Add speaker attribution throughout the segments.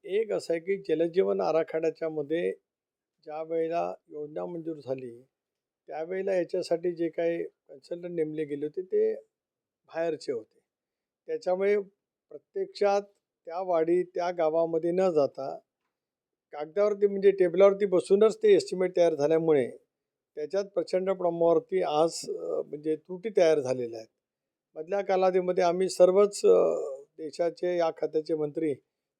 Speaker 1: एक असं आहे की जलजीवन आराखड्याच्या मध्ये ज्या वेळेला योजना मंजूर झाली त्यावेळेला याच्यासाठी जे काही कन्सल्टंट नेमले गेले होते ते बाहेरचे होते. त्याच्यामुळे प्रत्यक्षात त्या वाडी त्या गावामध्ये न जाता कागदावरती म्हणजे टेबलावरती बसूनच ते एस्टिमेट तयार झाल्यामुळे त्याच्यात प्रचंड प्रमाणावरती आज म्हणजे त्रुटी तयार झालेल्या आहेत. मधल्या कालावधीमध्ये आम्ही सर्वच देशाचे या खात्याचे मंत्री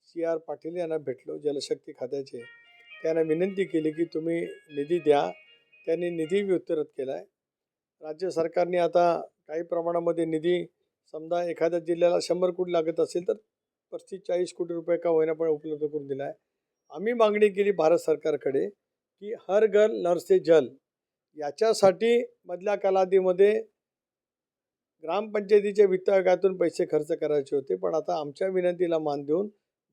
Speaker 1: CR पाटील यांना भेटलो, जलशक्ती खात्याचे. त्यांना विनंती केली की तुम्ही निधी द्या. त्यांनी निधी वितरित केला आहे. राज्य सरकारने आता काही प्रमाणामध्ये निधी समजा एखाद्या जिल्ह्याला 100 कोटी लागत असेल तर 35-40 कोटी रुपये का होईना पण उपलब्ध करून दिला आहे. आम्ही मागणी केली भारत सरकारकडे की हर घर नळ से जल याच्यासाठी मधल्या कालावधीमध्ये ग्रामपंचायतीच्या वित्त आयोगातून पैसे खर्च करायचे होते. पण आता आमच्या विनंतीला मान देऊन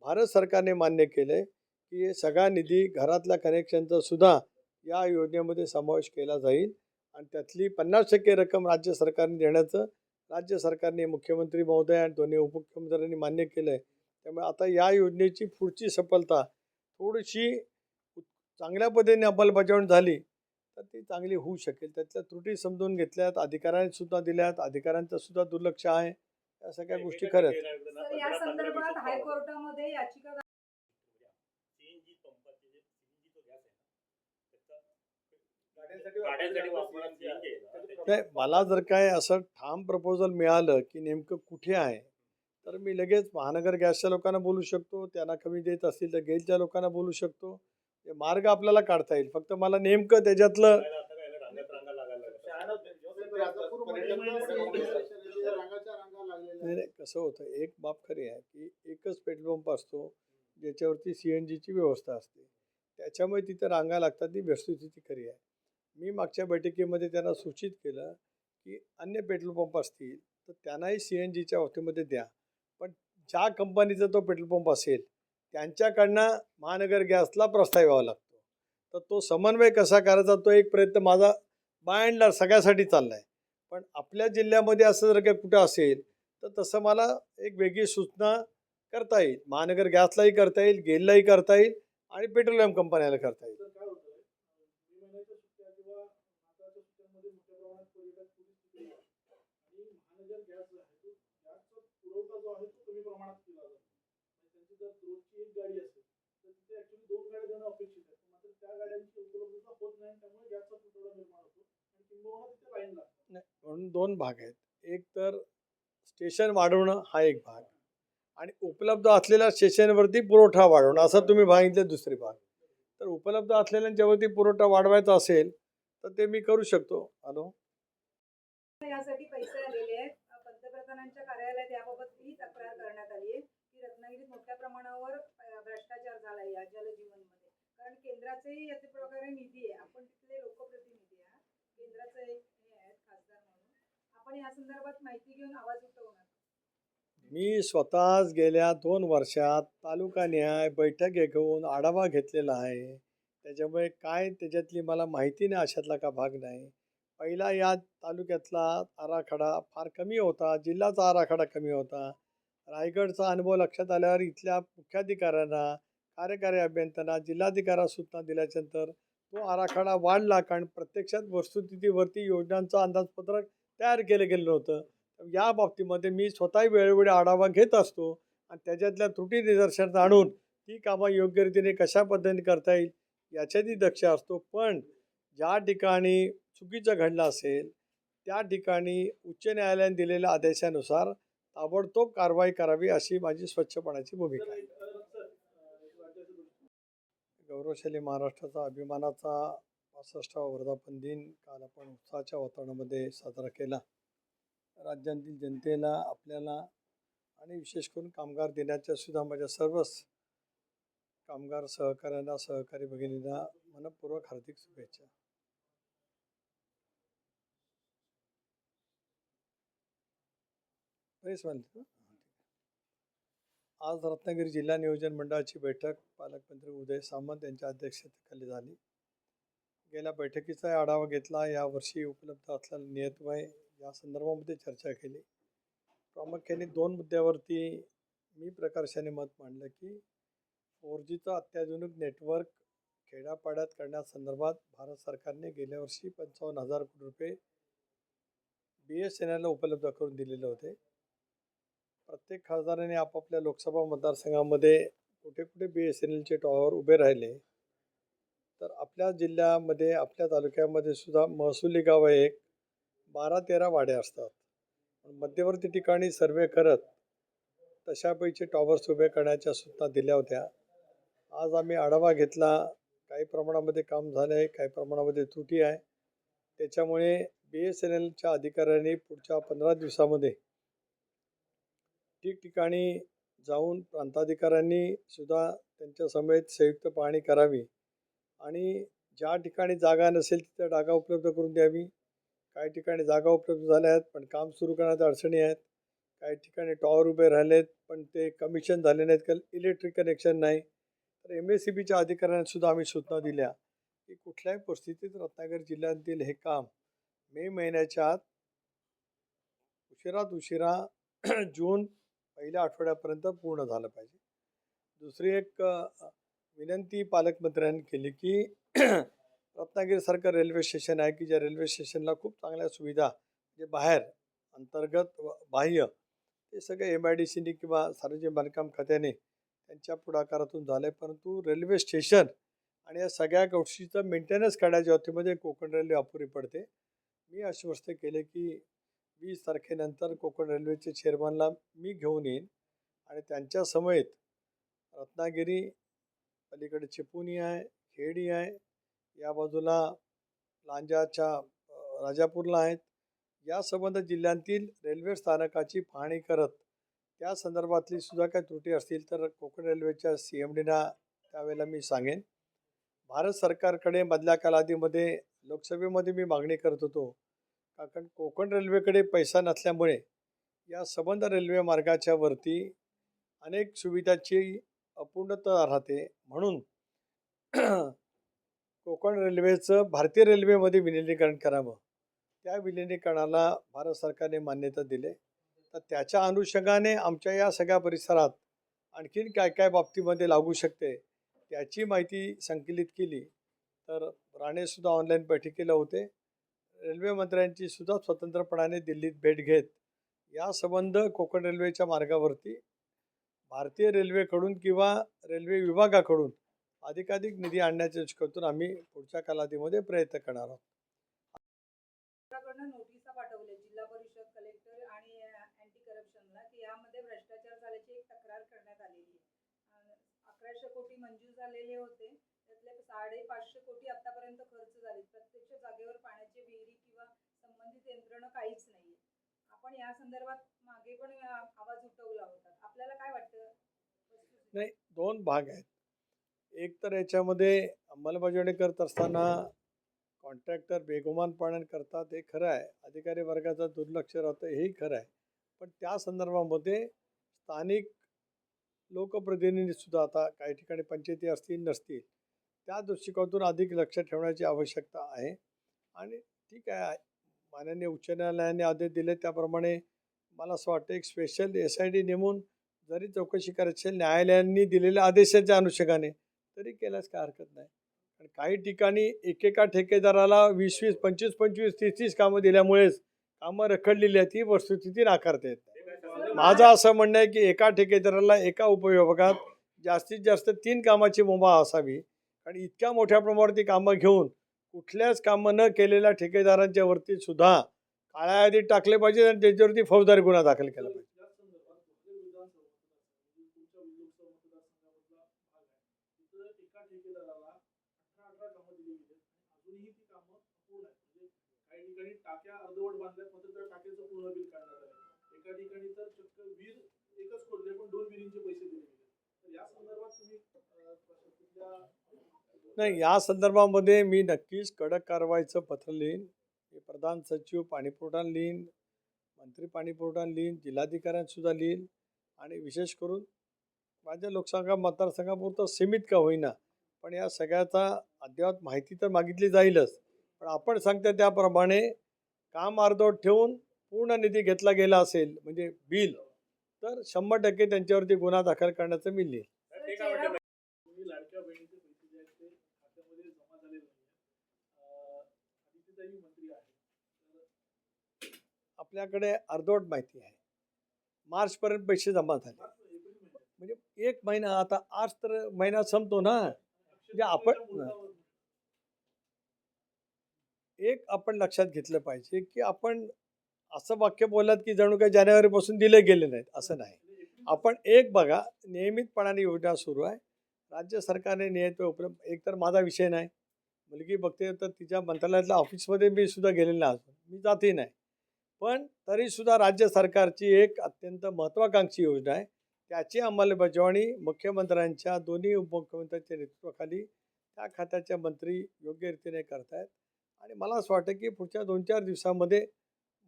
Speaker 1: भारत सरकारने मान्य केलं आहे की हे सगळा निधी घरातल्या कनेक्शनचा सुद्धा या योजनेमध्ये समावेश केला जाईल आणि त्यातली 50% रक्कम राज्य सरकारने देण्याचं राज्य सरकारने मुख्यमंत्री महोदय आणि दोन्ही उपमुख्यमंत्र्यांनी मान्य केलं आहे. त्यामुळे आता या योजनेची पुढची सफलता थोडीशी चांगल्या पद्धतीने अंमलबजावणी झाली तर ती चांगली होऊ शकेल. त्यातल्या त्रुटी समजून घेतल्यात, अधिकाऱ्यांनी सुद्धा दिल्यात, अधिकाऱ्यांचं सुद्धा दुर्लक्ष आहे. या सगळ्या गोष्टी खऱ्यात.
Speaker 2: सर, या संदर्भात हायकोर्टामध्ये याचिका
Speaker 1: नाही, मला जर काय असं ठाम प्रपोजल मिळालं की नेमकं कुठे आहे तर मी लगेच महानगर गॅसच्या लोकांना बोलू शकतो. त्यांना कमी देत असतील तर गेलच्या लोकांना बोलू शकतो. ते मार्ग आपल्याला काढता येईल. फक्त मला नेमकं त्याच्यातलं नाही कसं होतं, एक बाब खरी आहे की एकच पेट्रोल पंप असतो ज्याच्यावरती CNGची व्यवस्था असते. त्याच्यामुळे तिथं रांगा लागतात. ती वस्तुस्थिती खरी आहे. मी मागच्या बैठकीमध्ये त्यांना सूचित केलं की अन्य पेट्रोल पंप असतील तर त्यांनाही CNGच्या बाबतीमध्ये द्या. पण ज्या कंपनीचा तो पेट्रोल पंप असेल त्यांच्याकडनं महानगर गॅसला प्रस्ताव यावा लागतो. तर तो समन्वय कसा करायचा तो एक प्रयत्न माझा बाय अँड लार्ज सगळ्यासाठी चालला आहे. पण आपल्या जिल्ह्यामध्ये असं जर काही कुठं असेल तर तसं मला एक वेगळी सूचना करता येईल. महानगर गॅसलाही करता येईल, गेललाही करता येईल आणि पेट्रोलियम कंपन्याला करता येईल. म्हणून दोन भाग आहेत. एक तर स्टेशन वाढवणं हा एक भाग आणि उपलब्ध असलेल्या स्टेशनवरती पुरवठा वाढवणं असा तुम्ही सांगितले दुसरे भाग. तर उपलब्ध असलेल्यांच्यावरती पुरवठा वाढवायचा असेल तर ते मी करू शकतो. हॅलो,
Speaker 2: यासाठी पैसे आलेले आहेत. पंतप्रधानांच्या कार्यालयात याबाबत ही तक्रार करण्यात आली आहे की रत्नागिरीत मोठ्या प्रमाणावर भ्रष्टाचार झाला या जलजीवनमध्ये. कारण केंद्राचेही याचे प्रकारे निधी आहे. आपण तिथले लोकप्रतिनिधी आहात, केंद्राचे हे आहेत खासदार म्हणून. आपण या संदर्भात माहिती घेऊन आवाज उठवणार.
Speaker 1: मी स्वतःच गेल्या 2 वर्षात तालुका न्याय बैठक घेऊन आढावा घेतलेला आहे. त्याच्यामुळे काय त्याच्यातली मला माहिती नाही अशातला का भाग नाही. पहिला या तालुक्यातला आराखडा फार कमी होता, जिल्ह्याचा आराखडा कमी होता. रायगडचा अनुभव लक्षात आल्यावर इथल्या मुख्याधिकाऱ्यांना, कार्यकारी अभियंत्यांना, जिल्हाधिकाऱ्यांना सूचना दिल्याच्यानंतर तो आराखडा वाढला. कारण प्रत्यक्षात वस्तुस्थितीवरती योजनांचं अंदाजपत्रक तयार केलं गेलं नव्हतं. या बाबतीमध्ये मी स्वतःही वेळोवेळी आढावा घेत असतो आणि त्याच्यातल्या त्रुटी निदर्शनात आणून ती कामं योग्य रीतीने कशा पद्धतीने करता येईल याच्यातही दक्ष असतो. पण ज्या ठिकाणी चुकीचं घडलं असेल त्या ठिकाणी उच्च न्यायालयाने दिलेल्या आदेशानुसार ताबडतोब कारवाई करावी अशी माझी स्वच्छपणाची भूमिका आहे. गौरवशाली महाराष्ट्राचा अभिमानाचा 65वा वर्धापन दिन काल आपण उत्साहाच्या वातावरणामध्ये साजरा केला. राज्यातील जनतेला, आपल्याला आणि विशेष करून कामगार दिनाच्या सुद्धा माझ्या सर्वच कामगार सहकाऱ्यांना, सहकारी भगिनींना मनपूर्वक हार्दिक शुभेच्छा. आज रत्नागिरी जिल्हा नियोजन मंडळाची बैठक पालकमंत्री उदय सामंत यांच्या अध्यक्षतेखाली झाली. गेल्या बैठकीचा आढावा घेतला. यावर्षी उपलब्ध असलेला नियतव्यय या संदर्भामध्ये चर्चा केली. प्रामुख्याने 2 मुद्द्यावरती मी प्रकर्षाने मत मांडलं की 4Gचं अत्याधुनिक नेटवर्क खेड्यापाड्यात करण्यासंदर्भात भारत सरकारने गेल्या वर्षी 55,000 कोटी रुपये BSNLला उपलब्ध करून दिलेले होते. प्रत्येक खासदाराने आपापल्या लोकसभा मतदारसंघामध्ये कुठे कुठे BSNLचे टॉवर उभे राहिले तर आपल्या जिल्ह्यामध्ये आपल्या तालुक्यामध्ये सुद्धा महसुली गाव आहे एक 12-13 वाड्या असतात. मध्यवर्ती ठिकाणी सर्वे करत तशापैकी टॉवर्स उभे करण्याच्या सूचना दिल्या होत्या. आज आम्ही आढावा घेतला. काही प्रमाणामध्ये काम झालं आहे, काही प्रमाणामध्ये त्रुटी आहे. त्याच्यामुळे BSNLच्या अधिकाऱ्यांनी पुढच्या 15 दिवसामध्ये ठिकठिकाणी जाऊन प्रांताधिकाऱ्यांनी सुद्धा त्यांच्या समेत संयुक्त पाहणी करावी आणि ज्या ठिकाणी जागा नसेल तिथं जागा उपलब्ध करून द्यावी. काही ठिकाणी जागा उपलब्ध झाल्या आहेत पण काम सुरू करण्यात अडचणी आहेत. काही ठिकाणी टॉवर उभे राहिलेत पण ते कमिशन झाले नाहीत कारण इलेक्ट्रिक कनेक्शन नाही. तर MSEBच्या अधिकाऱ्यांनासुद्धा आम्ही सूचना दिल्या की कुठल्याही परिस्थितीत रत्नागिरी जिल्ह्यातील हे काम मे महिन्याच्या आत उशिरात उशिरा जून पहिल्या आठवड्यापर्यंत पूर्ण झालं पाहिजे. दुसरी एक विनंती पालकमंत्र्यांनी केली की रत्नागिरीसारखं रेल्वे स्टेशन आहे की ज्या रेल्वे स्टेशनला खूप चांगल्या सुविधा जे बाहेर अंतर्गत बाह्य ते सगळे MIDCनी किंवा सार्वजनिक बांधकाम खात्याने त्यांच्या पुढाकारातून झालं आहे. परंतु रेल्वे स्टेशन आणि या सगळ्या गोष्टीचं मेंटेनन्स करण्याच्या बाबतीमध्ये कोकण रेल्वे अपुरी पडते. मी आश्वस्त केले की 20 तारखेनंतर कोकण रेल्वेचे चेअरमनला मी घेऊन येईन आणि त्यांच्या समेत रत्नागिरी पलीकडे चिपळूण आहे, खेडी आहे, या बाजूला लांजाच्या राजापूरला आहेत. या संबंध जिल्ह्यातील रेल्वे स्थानकाची पाहणी करत त्या संदर्भातली सुद्धा काही त्रुटी असतील तर कोकण रेल्वेच्या CMDना त्यावेळेला मी सांगेन. भारत सरकारकडे मधल्या कालावधीमध्ये लोकसभेमध्ये मी मागणी करत होतो कारण कोकण रेल्वेकडे पैसा नसल्यामुळे या संबंध रेल्वे मार्गाच्या वरती अनेक सुविधाची अपूर्णता राहते. म्हणून कोकण रेल्वेचं भारतीय रेल्वेमध्ये विलिनीकरण करावं. त्या विलिनीकरणाला भारत सरकारने मान्यता दिली. तर त्याच्या अनुषंगाने आमच्या या सगळ्या परिसरात आणखीन काय काय बाबतीमध्ये लागू शकते त्याची माहिती संकलित केली. तर राणेसुद्धा ऑनलाईन बैठकीला होते. रेल्वे मंत्र्यांची सुद्धा स्वतंत्रपणाने दिल्लीत भेट घेत या संबंध कोकण रेल्वेच्या मार्गावरती भारतीय रेल्वेकडून किंवा रेल्वे विभागाकडून अधिकाधिक निधी आणण्याच्या दृष्टीकोनातून आम्ही पुढच्या कालावधीमध्ये प्रयत्न करणार आहोत.
Speaker 2: नोटिसा पाठवल्या जिल्हा परिषद कलेक्टर आणि अँटी करप्शनला की यामध्ये भ्रष्टाचार झाल्याची एक तक्रार करण्यात आलेली आहे. 1100 कोटी मंजूर झालेले होते त्यातले 550 कोटी आतापर्यंत खर्च झाले. प्रत्यक्ष जागेवर पाण्याची विहिरी किंवा संबंधित यंत्रणा काहीच नाहीये. आपण या संदर्भात मागे पण आवाज उठवला होता. आपल्याला काय वाटतं?
Speaker 1: नाही, 2 भाग आहेत. एक तर याच्यामध्ये अंमलबजावणी करत असताना कॉन्ट्रॅक्टर बेगुमान पालन करतात हे खरं आहे. अधिकारी वर्गाचं दुर्लक्ष राहतं हेही खरं आहे. पण त्या संदर्भामध्ये स्थानिक लोकप्रतिनिधीसुद्धा आता काही ठिकाणी पंचायती असतील नसतील त्या दृष्टिकोनातून अधिक लक्ष ठेवण्याची आवश्यकता आहे. आणि ठीक आहे, माननीय उच्च न्यायालयाने आदेश दिले त्याप्रमाणे मला असं वाटतं एक स्पेशल SID नेमून जरी चौकशी करायची न्यायालयांनी दिलेल्या आदेशाच्या अनुषंगाने तरी केल्यास काय हरकत नाही. आणि काही ठिकाणी एकेका ठेकेदाराला 20-20, 25-25, 30-30 कामं दिल्यामुळेच कामं रखडलेली आहेत. ही वस्तुस्थिती नाकारता येत नाही. माझं असं म्हणणं आहे की एका ठेकेदाराला एका उपविभागात जास्तीत जास्त 3 कामाची मुभा असावी. आणि इतक्या मोठ्या प्रमाणावरती कामं घेऊन कुठल्याच कामं न केलेल्या ठेकेदारांच्या वरती सुद्धा काळ्या यादीत टाकले पाहिजे आणि त्याच्यावरती फौजदारी गुन्हा दाखल केला पाहिजे.
Speaker 3: काही ठिकाणी टाक्या अर्धवट बांधल्यात मात्र त्या टाक्याचं पूर्ण बिल काढण्यात आलं. एका ठिकाणी तर चक्क वीर एकच खोदले पण 2 विहिरींचे पैसे दिले गेले. तर या संदर्भात तुम्ही
Speaker 1: नाही, या संदर्भामध्ये मी नक्कीच कडक कारवाईचं पत्र लिहीन. मी प्रधान सचिव पाणीपुरवठा लिहीन, मंत्री पाणीपुरवठा लिहीन, जिल्हाधिकाऱ्यांसुद्धा लिहीन. आणि विशेष करून माझ्या लोकसभा मतदारसंघापुरतं सीमित का होईना पण या सगळ्याचा अद्ययावत माहिती तर मागितली जाईलच. पण आपण सांगता त्याप्रमाणे काम अर्धवट ठेवून पूर्ण निधी घेतला गेला असेल म्हणजे बिल, तर 100% त्यांच्यावरती गुन्हा दाखल करण्याचं मी लिहिल.
Speaker 3: ते काय वाटतं तुम्ही लाडक्या बहिणीचे पैसे जे आहेत ते खात्यामध्ये जमा झालेले नाही आदितीताई मंत्री आहे तर
Speaker 1: आपल्याकडे अर्धवट माहिती आहे. मार्चपर्यंत पैसे जमा झाले. म्हणजे 1 महिना, आता आज तर महिना संपतो ना. म्हणजे आपण लक्षात घेतलं पाहिजे, की आपण असं वाक्य बोललात, की जणू काही जानेवारीपासून दिले गेले नाहीत, असं नाही. आपण एक बघा, नियमितपणाने योजना सुरू आहे. राज्य सरकारने नियमित उपलब्ध, एकतर माझा विषय नाही. मुलगी बघते तर तिच्या मंत्रालयातल्या ऑफिसमध्ये मी सुद्धा गेलेलो नाही अजून. मी जातही नाही. पण तरीसुद्धा राज्य सरकारची एक अत्यंत महत्त्वाकांक्षी योजना आहे. त्याची अंमलबजावणी मुख्यमंत्र्यांच्या, दोन्ही उपमुख्यमंत्र्यांच्या नेतृत्वाखाली त्या खात्याचे मंत्री योग्य रीतीने करतायत. आणि मला असं वाटतं, की पुढच्या 2-4 दिवसामध्ये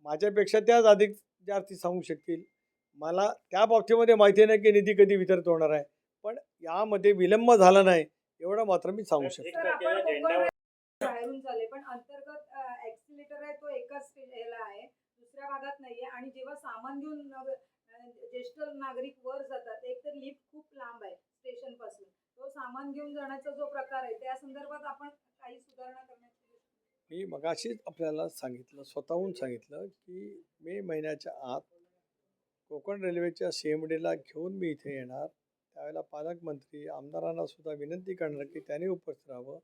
Speaker 1: माझ्यापेक्षा त्याच अधिक जास्ती सांगू शकतील. मला त्या बाबतीमध्ये माहिती नाही, की निधी कधी वितरित होणार आहे. पण यामध्ये विलंब झाला नाही, एवढं मात्र मी सांगू शकतो.
Speaker 2: सर, आपण कोकण बाहेरून चालले, पण अंतर्गत ऍक्सिलेटर आहे तो एकाच ह्याला आहे, दुसऱ्या भागात नाहीये. आणि जेव्हा सामान घेऊन ज्येष्ठ नागरिक वर जातात, एक तर लिफ्ट खूप लांब आहे स्टेशन पासून, तो सामान घेऊन जाण्याचा जो प्रकार आहे त्या संदर्भात आपण काही सुधारणा करण्याची
Speaker 1: मी मगाशीच आपल्याला सांगितलं, स्वतःहून सांगितलं, की मे महिन्याच्या आत कोकण रेल्वेच्या CMDला घेऊन मी इथे येणार. त्यावेळेला पालकमंत्री, आमदारांना सुद्धा विनंती करणार, की त्यांनी उपस्थित राहावं.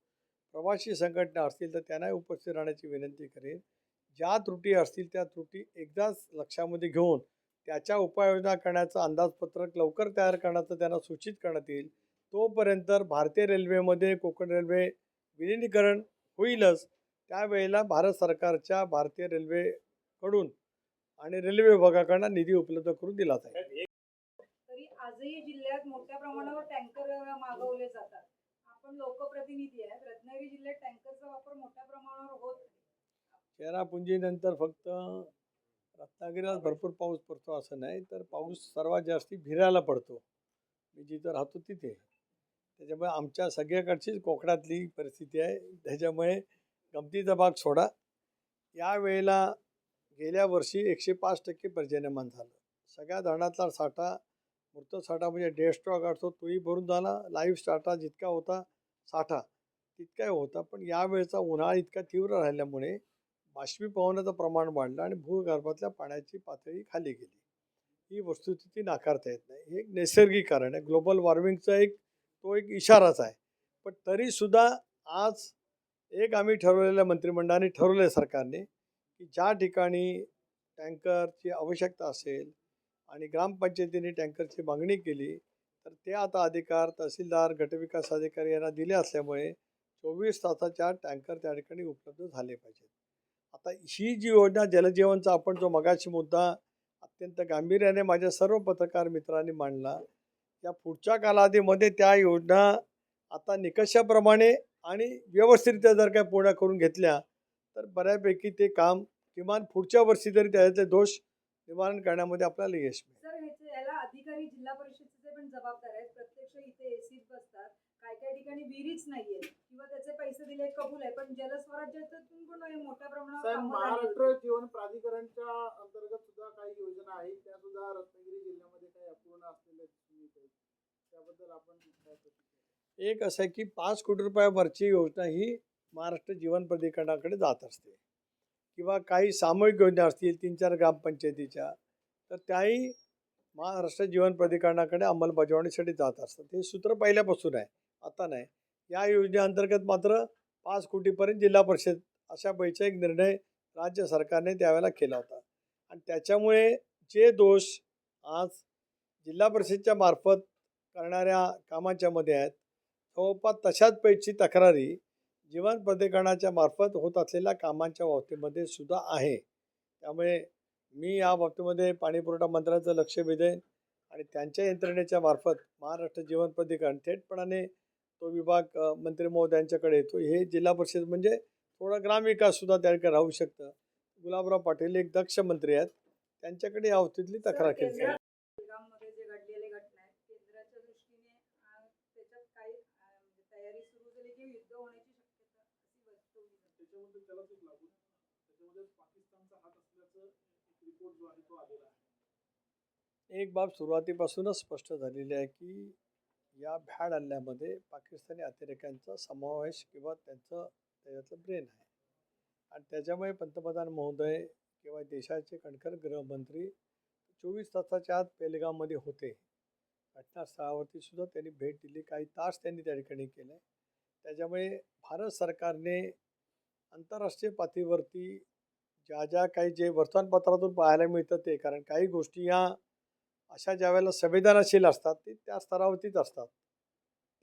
Speaker 1: प्रवासी संघटना असतील तर त्यांनाही उपस्थित राहण्याची विनंती करेन. ज्या त्रुटी असतील त्या त्रुटी एकदाच लक्षामध्ये घेऊन त्याच्या उपाययोजना करण्याचं अंदाजपत्रक लवकर तयार करण्याचं त्यांना सूचित करण्यात येईल. तोपर्यंत भारतीय रेल्वेमध्ये कोकण रेल्वे विलिनीकरण होईलच. त्यावेळेला भारत सरकारच्या भारतीय रेल्वेकडून आणि रेल्वे विभागाकडनं निधी उपलब्ध करून दिला जाईल.
Speaker 2: तरी आजही जिल्ह्यात मोठ्या प्रमाणावर टँकर मागवले जातात. आपण लोकप्रतिनिधी आहेत, रत्नागिरी जिल्ह्यात टँकरचा वापर मोठ्या प्रमाणावर होत नाही.
Speaker 1: चेरापुंजीनंतर फक्त रत्नागिरीला भरपूर पाऊस पडतो असं नाही, तर पाऊस सर्वात जास्ती भिरायला पडतो. मी जिथं राहतो तिथे. त्याच्यामुळे आमच्या सगळ्याकडचीच कोकणातली परिस्थिती आहे. त्याच्यामुळे गमतीचा भाग सोडा. यावेळेला गेल्या वर्षी 105% पर्जन्यमान झालं. सगळ्या धरणातला साठा, मृत साठा म्हणजे डेड स्टॉक असतो तोही भरून झाला. लाईव्ह साठा जितका होता साठा तितकाही होता. पण यावेळेचा उन्हाळा इतका तीव्र राहिल्यामुळे बाष्पीभवनाचं प्रमाण वाढलं आणि भूगर्भातल्या पाण्याची पातळी खाली गेली. ही वस्तुस्थिती नाकारता येत नाही. हे एक नैसर्गिक कारण आहे. ग्लोबल वॉर्मिंगचा एक इशाराच आहे. पण तरीसुद्धा आज आम्ही ठरवलेल्या मंत्रिमंडळाने ठरवलं आहे सरकारने, की ज्या ठिकाणी टँकरची आवश्यकता असेल आणि ग्रामपंचायतीने टँकरची मागणी केली, तर ते आता अधिकार तहसीलदार, गटविकास अधिकारी यांना दिले असल्यामुळे 24 तासाच्या टँकर त्या ठिकाणी उपलब्ध झाले पाहिजेत. आता ही जी योजना जलजीवनचा आपण जो मगाशी मुद्दा अत्यंत गांभीर्याने माझ्या सर्व पत्रकार मित्रांनी मांडला, या पुढच्या कालावधीमध्ये त्या योजना आता निकषाप्रमाणे आणि व्यवस्थितरित्या जर काय पूर्ण करून घेतल्या तर बऱ्यापैकी ते काम किमान पुढच्या वर्षी तरी त्याचे दोष निवारण करण्यामध्ये आपल्याला यश मिळेल.
Speaker 2: सर, याला अधिकारी जिल्हा परिषदेचे पण जबाबदार आहेत. प्रत्यक्ष इथे एसीत बसतात. काय काय ठिकाणी विहिरीच नाहीये किंवा त्याचे पैसे दिले कबूल आहे, पण जलस्वराज्यातून पण मोठ्या प्रमाणावर कामं झाली होती.
Speaker 3: महाराष्ट्र जीवन प्राधिकरणच्या अंतर्गत सुद्धा काही योजना आहेत त्या सुद्धा रत्नागिरी जिल्ह्यामध्ये काही अपूर्ण असलेल्या त्याबद्दल आपण काय प्रतिक्रिया?
Speaker 1: एक असं आहे की 5 कोटी रुपयावरची योजना ही महाराष्ट्र जीवन प्राधिकरणाकडे जात असते किंवा काही सामूहिक योजना असतील 3-4 ग्रामपंचायतीच्या, तर त्याही महाराष्ट्र जीवन प्राधिकरणाकडे अंमलबजावणीसाठी जात असतात. हे सूत्र पहिल्यापासून आहे, आता नाही. या योजनेअंतर्गत मात्र 5 कोटीपर्यंत जिल्हा परिषद अशा पैसा एक निर्णय राज्य सरकारने त्यावेळेला केला होता. आणि त्याच्यामुळे जे दोष आज जिल्हा परिषदच्या मार्फत करणाऱ्या कामाच्या मध्ये आहेत, जवळपास तशाच पैकी तक्रारी जीवन प्राधिकरणाच्या मार्फत होत असलेल्या कामांच्या बाबतीमध्ये सुद्धा आहे. त्यामुळे मी या बाबतीमध्ये पाणीपुरवठा मंत्र्यांचं लक्ष वेधेन आणि त्यांच्या यंत्रणेच्या मार्फत महाराष्ट्र जीवन प्राधिकरण थेटपणाने तो विभाग मंत्री महोदयांच्याकडे येतो. हे जिल्हा परिषद म्हणजे थोडा ग्रामविकाससुद्धा त्या ठिकाणी राहू शकतं. गुलाबराव पाटील एक दक्ष मंत्री आहेत, त्यांच्याकडे या बाबतीतली तक्रार केली जाईल.
Speaker 2: बेळगावमध्ये जे घडलेले घटना आहेत, केंद्राच्या दृष्टीने त्याच्यात काही तयारी सुरू झाली की युद्ध होण्याची शक्यता अशी वर्तवली जाते.
Speaker 3: त्याच्यामध्ये त्याला ते लागू त्याच्यामध्ये पाकिस्तानचा हात असल्याचं रिपोर्ट जो आहे तो आलेला आहे.
Speaker 1: एक बाब सुरुवातीपासूनच स्पष्ट झालेली आहे की या भ्याड हल्ल्यामध्ये पाकिस्तानी अतिरेक्यांचा समावेश किंवा त्याच्यातलं ब्रेन आहे आणि त्याच्यामुळे पंतप्रधान महोदय किंवा देशाचे कणखर गृहमंत्री 24 तासाच्या आत पेहलगाममध्ये होते. घटनास्थळावरती सुद्धा त्यांनी भेट दिली, काही तास त्यांनी त्या ठिकाणी केले. त्याच्यामुळे भारत सरकारने आंतरराष्ट्रीय पातळीवरती ज्या काही जे वर्तमानपत्रातून पाहायला मिळतं ते, कारण काही गोष्टी या अशा ज्या वेळेला संवेदनशील असतात ते त्या स्तरावरतीच असतात,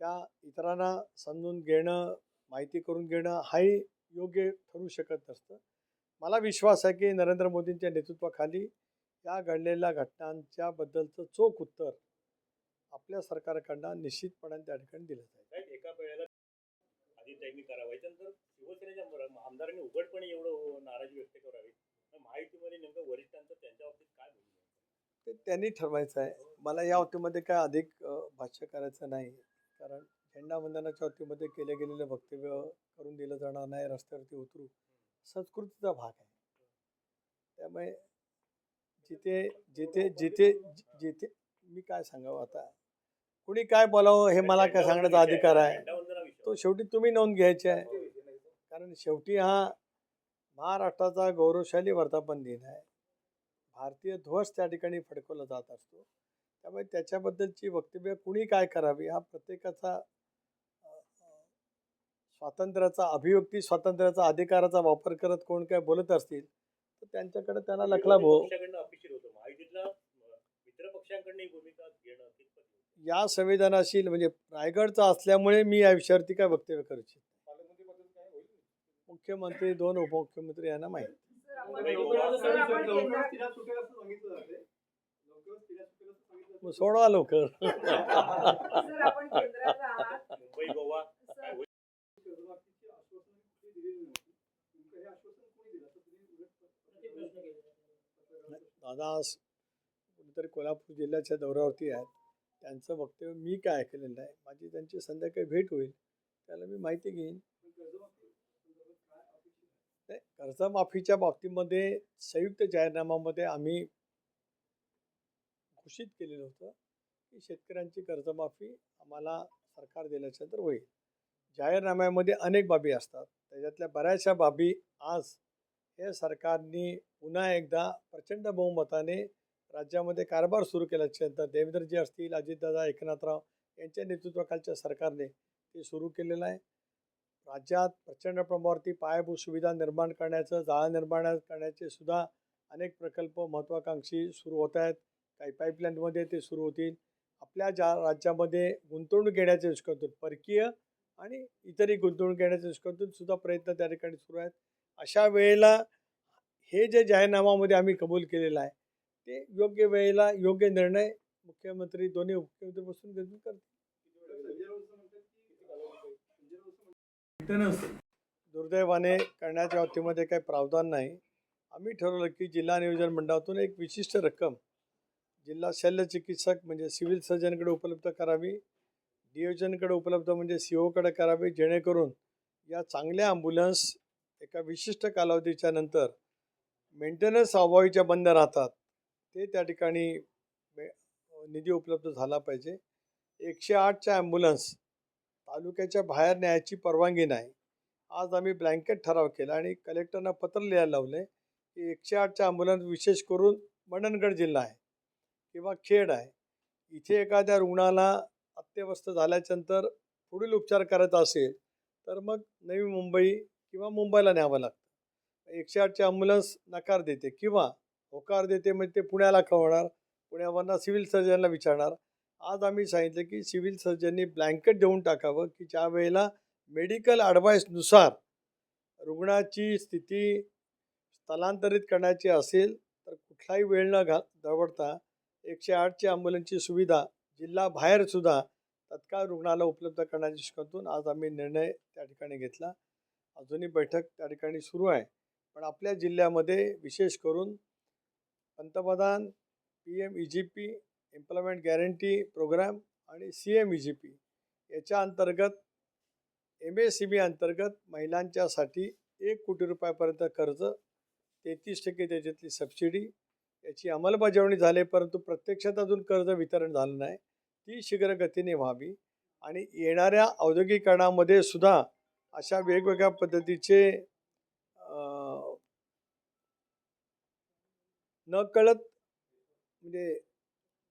Speaker 1: त्या इतरांना समजून घेणं, माहिती करून घेणं हाही योग्य ठरू शकत नसतं. मला विश्वास आहे की नरेंद्र मोदींच्या नेतृत्वाखाली या घडलेल्या घटनांच्या बद्दलचं चोख उत्तर आपल्या सरकारकडनं निश्चितपणे त्या ठिकाणी दिलं जाईल.
Speaker 4: साहेब, एका वेळेला आदित्यांनी करावं, याच्यानंतर शिवसेनेच्या आमदारांनी उघडपणे एवढं नाराजी व्यक्त करावी, तर महायुतीमध्ये नेमकं वरिष्ठांचं त्यांच्या बाबतीत काय भूमिका आहे?
Speaker 1: ते त्यांनी ठरवायचं आहे. मला या बाबतीमध्ये काय अधिक भाष्य करायचं नाही, कारण झेंडावंदनाच्या बाबतीमध्ये केले गेलेले वक्तव्य करून दिलं जाणार नाही, रस्त्यावरती उतरू संस्कृतीचा भाग आहे. त्यामुळे जिथे जिथे जिथे जिथे मी काय सांगावं, आता कुणी काय बोलावं हे मला काय सांगण्याचा अधिकार आहे,
Speaker 4: झेंडावंदनाविषयी
Speaker 1: तो शेवटी तुम्ही नोंद घ्यायची आहे. कारण शेवटी हा महाराष्ट्राचा गौरवशाली वर्धापन दिन आहे. भारतीय ध्वज त्या ठिकाणी फडकवला जात असतो. त्यामुळे त्याच्याबद्दलची वक्तव्य कुणी काय करावी हा प्रत्येकाचा स्वातंत्र्याचा, अभिव्यक्ती स्वातंत्र्याचा, अधिकाराचा वापर करत कोण काय बोलत असतील तर त्यांच्याकडे त्यांना लखला भाऊ.
Speaker 4: पक्षाकडनं अपेक्षित होतं, महायुतीतल्या मित्र पक्षांकडनं ही भूमिका घेणं कितपत योग्य?
Speaker 1: या संवेदनाशील म्हणजे रायगडचा असल्यामुळे मी या विषयावरती काय वक्तव्य करू इच्छित नाही.
Speaker 3: पालकमंत्रीपदाचं काय होईल?
Speaker 1: मुख्यमंत्री, 2 उपमुख्यमंत्री यांना माहिती.
Speaker 2: सर, आपण
Speaker 3: लवकरच
Speaker 2: सर, आपण
Speaker 3: लवकरच
Speaker 2: केंद्रात
Speaker 3: तिला सुटेल असं सांगितलं जाते. लवकरच तिला सुटेल असं सांगितलं
Speaker 1: मग सोडवा लवकर.
Speaker 2: सर, आपण केंद्रात आहात.
Speaker 4: मुंबई, गोवा
Speaker 2: सर,
Speaker 3: कर्जमाफीची आश्वासनं कुठली दिलेली नव्हती. तुमचं हे आश्वासन कोणी दिलं? तर तुम्ही
Speaker 1: दादा आज कुठेतरी कोल्हापूर जिल्ह्याच्या दौऱ्यावरती आहेत. त्यांचं वक्तव्य मी काय ऐकलेलं नाही. माझी त्यांची संध्याकाळी भेट होईल, त्याला मी माहिती घेईन.
Speaker 3: कर्जमाफी संदर्भात काय अपेक्षित आहे?
Speaker 1: नाही, कर्जमाफीच्या बाबतीमध्ये संयुक्त जाहीरनाम्यामध्ये आम्ही घोषित केलेलं होतं की शेतकऱ्यांची कर्जमाफी आम्हाला सरकार दिल्याच्यानंतर होईल. जाहीरनाम्यामध्ये अनेक बाबी असतात, त्याच्यातल्या बऱ्याचशा बाबी आज हे सरकारने पुन्हा एकदा प्रचंड बहुमताने राज्यामध्ये कारभार सुरू केल्याच्यानंतर देवेंद्रजी असतील, अजितदादा, एकनाथराव यांच्या नेतृत्वाखालच्या सरकारने ते सुरू केलेलं आहे. राज्यात प्रचंड प्रमाणावरती पायाभूत सुविधा निर्माण करण्याचं, जाळं निर्माण करण्याचे सुद्धा अनेक प्रकल्प महत्त्वाकांक्षी सुरू होत आहेत. काही पाईपलाईनमध्ये ते सुरू होतील. आपल्या राज्यामध्ये गुंतवणूक घेण्याच्या दृष्टीकोनातून, परकीय आणि इतरही गुंतवणूक घेण्याच्या दृष्टीकोनातून सुद्धा प्रयत्न त्या ठिकाणी सुरू आहेत. अशा वेळेला हे जे जाहीरनाम्यामध्ये आम्ही कबूल केलेलं आहे ते योग्य वेळेला योग्य निर्णय मुख्यमंत्री, दोन्ही मुख्यमंत्री बसून घेऊन करतील.
Speaker 3: संजय राऊत म्हणतात की
Speaker 1: दुर्दैवाने करण्याच्या बाबतीमध्ये काही प्रावधान नाही. आम्ही ठरवलं की जिल्हा नियोजन मंडळातून एक विशिष्ट रक्कम जिल्हा शल्यचिकित्सक म्हणजे सिव्हिल सर्जनकडे उपलब्ध करावी, नियोजनकडे उपलब्ध म्हणजे सीओकडे करावी, जेणेकरून या चांगल्या ॲम्ब्युलन्स एका विशिष्ट कालावधीच्या नंतर मेंटेनन्स अभावीच्या बंद राहतात, ते त्या ठिकाणी निधी उपलब्ध झाला पाहिजे. 108च्या ॲम्ब्युलन्स तालुक्याच्या बाहेर न्यायची परवानगी नाही. आज आम्ही ब्लँकेट ठराव केला आणि कलेक्टरना पत्र लिहायला लावले की 108च्या ॲम्ब्युलन्स विशेष करून मंडणगड जिल्हा आहे किंवा खेड आहे, इथे एखाद्या रुग्णाला अत्यवस्थ झाल्याच्यानंतर पुढील उपचार करायचा असेल तर मग नवी मुंबई किंवा मुंबईला न्यावं लागतं. 108ची ॲम्ब्युलन्स नकार देते किंवा होकार देते, म्हणजे ते पुण्याला कळवणार, पुण्यावरनं सिव्हिल सर्जनला विचारणार. आज आम्ही सांगितलं की सिव्हिल सर्जननी ब्लँकेट देऊन टाकावं की ज्या वेळेला मेडिकल ॲडवाईसनुसार रुग्णाची स्थिती स्थलांतरित करण्याची असेल तर कुठलाही वेळ न दवडता 108ची ॲम्ब्युलन्सची सुविधा जिल्हाबाहेरसुद्धा तत्काळ रुग्णाला उपलब्ध करण्याच्या दृष्टीकोनातून आज आम्ही निर्णय त्या ठिकाणी घेतला. अजूनही बैठक त्या ठिकाणी सुरू आहे. पण आपल्या जिल्ह्यामध्ये विशेष करून पंतप्रधान PMEGP एम्प्लॉयमेंट गॅरंटी प्रोग्राम आणि CMEGP याच्या अंतर्गत MSME अंतर्गत महिलांच्यासाठी 1 कोटी रुपयापर्यंत कर्ज, 33% त्याच्यातली सबसिडी, त्याची अंमलबजावणी झाली, परंतु प्रत्यक्षात अजून कर्ज वितरण झालं नाही. ती शीघ्र गतीने व्हावी आणि येणाऱ्या औद्योगिकरणामध्ये सुद्धा अशा वेगवेगळ्या पद्धतीचे नकळत म्हणजे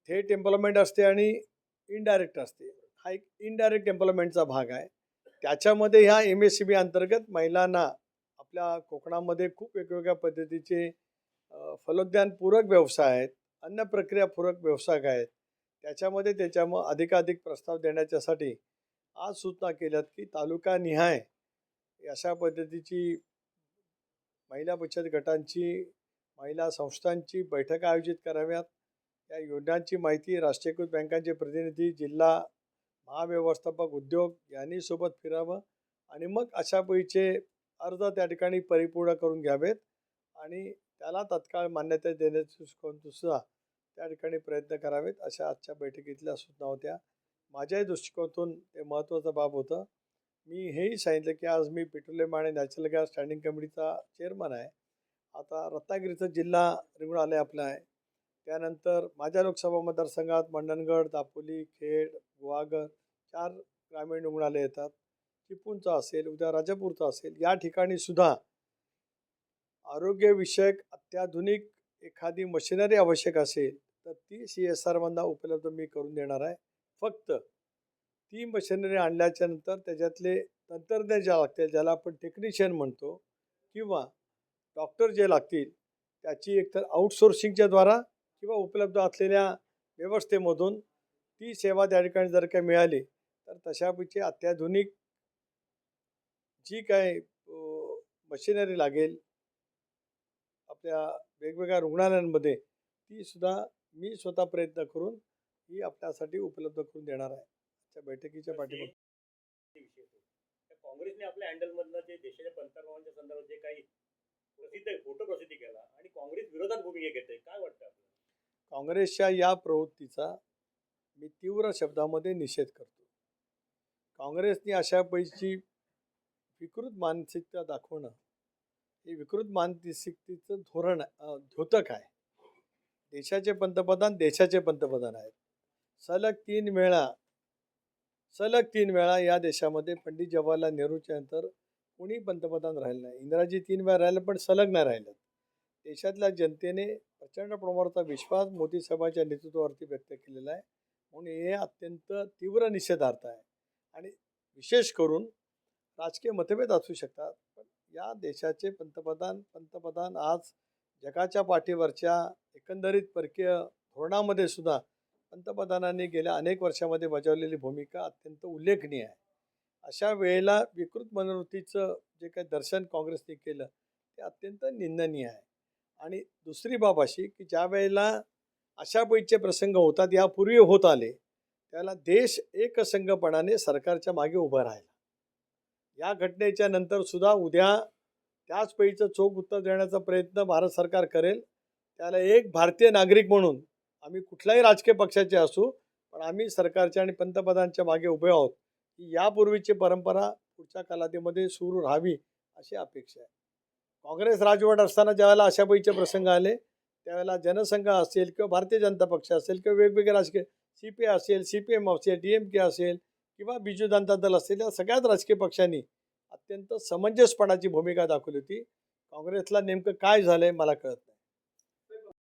Speaker 1: थेट एम्प्लॉयमेंट असते आणि इनडायरेक्ट असते. हा एक इनडायरेक्ट एम्प्लॉयमेंटचा भाग आहे. त्याच्यामध्ये ह्या MSCB अंतर्गत महिलांना आपल्या कोकणामध्ये खूप वेगवेगळ्या पद्धतीचे फलोद्यानपूरक व्यवसाय आहेत, अन्न प्रक्रिया पूरक व्यवसाय आहेत. त्याच्यामुळे अधिकाधिक प्रस्ताव देण्याच्यासाठी आज सूचना केल्यात की तालुकानिहाय अशा पद्धतीची महिला बचत गटांची, महिला संस्थांची बैठक आयोजित कराव्यात. या योजनांची माहिती राष्ट्रीयकृत बँकांचे प्रतिनिधी, जिल्हा महाव्यवस्थापक, उद्योग यांनी सोबत फिरावं आणि मग अशा पैसे अर्ज त्या ठिकाणी परिपूर्ण करून घ्यावेत आणि त्याला तत्काळ मान्यता देण्याची सुद्धा त्या ठिकाणी प्रयत्न करावेत. अशा आजच्या बैठकीतल्या सूचना होत्या. माझ्याही दृष्टिकोनातून ते महत्त्वाचा बाब होतं. मी हेही सांगितलं की आज मी पेट्रोलियम आणि नॅचरल गॅस स्टँडिंग कमिटीचा चेअरमन आहे. आता रत्नागिरीचं जिल्हा रुग्णालय आपलं आहे. त्यानंतर माझ्या लोकसभा मतदारसंघात मंडणगड, दापोली, खेड, गुहागर 4 ग्रामीण रुग्णालय येतात. चिपळूणचा असेल, उद्या राजापूरचा असेल, या ठिकाणी सुद्धा आरोग्यविषयक अत्याधुनिक एखादी मशिनरी आवश्यक असेल तर ती CSR मधून उपलब्ध मी करून देणार आहे. फक्त ती मशिनरी आणल्याच्या नंतर त्याच्यातले तंत्रज्ञ ज्या लागतील, ज्याला आपण टेक्निशियन म्हणतो, किंवा डॉक्टर जे लागतील त्याची एकतर आउटसोर्सिंगच्या द्वारा किंवा उपलब्ध असलेल्या व्यवस्थेमधून ती सेवा त्या ठिकाणी जर काही मिळाली तर तशापैकी अत्याधुनिक जी काय मशिनरी लागेल आपल्या वेगवेगळ्या रुग्णालयांमध्ये ती सुद्धा मी स्वतः प्रयत्न करून ही आपल्यासाठी उपलब्ध करून देणार आहे. त्या बैठकीच्या पाठीमागे
Speaker 4: विषय होतो. त्या काँग्रेसने आपल्या हँडलमधनं जे देशाच्या पंतप्रधानांच्या संदर्भात जे काही प्रसिद्ध फोटो प्रसिद्धी केला आणि काँग्रेस विरोधात भूमिका घेते, काय वाटतं आपल्याला?
Speaker 1: काँग्रेसच्या या प्रवृत्तीचा मी तीव्र शब्दामध्ये निषेध करतो. काँग्रेसने अशा पैकी विकृत मानसिकता दाखवणं हे विकृत मानसिकतेचं धोरण द्योतक आहे. देशाचे पंतप्रधान आहेत. सलग तीन वेळा या देशामध्ये पंडित जवाहरलाल नेहरूच्या नंतर कोणी पंतप्रधान राहिलं नाही. इंदिराजी 3 वेळा राहिलं पण सलग नाही राहिलं. देशातल्या जनतेने प्रचंड प्रमाणाचा विश्वास मोदी साहेबांच्या नेतृत्वावरती व्यक्त केलेला आहे. म्हणून हे अत्यंत तीव्र निषेधार्थ आहे. आणि विशेष करून राजकीय मतभेद असू शकतात, पण या देशाचे पंतप्रधान आज जगाच्या पाठीवरच्या एकंदरीत परकीय धोरणामध्ये सुद्धा पंतप्रधानांनी गेल्या अनेक वर्षामध्ये बजावलेली भूमिका अत्यंत उल्लेखनीय आहे. अशा वेळेला विकृत मनोवृत्तीचं जे काही दर्शन काँग्रेसने केलं ते अत्यंत निंदनीय आहे. आणि दुसरी बाब अशी की ज्या वेळेला अशा पैचे प्रसंग होतात, यापूर्वी होत आले, त्याला देश एकसंघपणाने सरकारच्या मागे उभं राहिला. या घटनेच्या नंतर सुद्धा उद्या त्याच पैचं चोख उत्तर देण्याचा प्रयत्न भारत सरकार करेल. त्याला एक भारतीय नागरिक म्हणून आम्ही कुठल्याही राजकीय पक्षाचे असू, पण आम्ही सरकारच्या आणि पंतप्रधानांच्या मागे उभे आहोत की यापूर्वीची परंपरा पुढच्या कालावधीमध्ये सुरू राहावी अशी अपेक्षा आहे. काँग्रेस राजवट असताना ज्यावेळेला अशा पैचे प्रसंग आले त्यावेळेला जनसंघ असेल किंवा भारतीय जनता पक्ष असेल किंवा वेगवेगळे राजकीय CPI असेल, CPM असेल, DMK असेल किंवा बिजू जनता दल असेल, या सगळ्याच राजकीय पक्षांनी अत्यंत समंजसपणाची भूमिका दाखवली होती. काँग्रेसला नेमकं काय झालंय मला कळत नाही.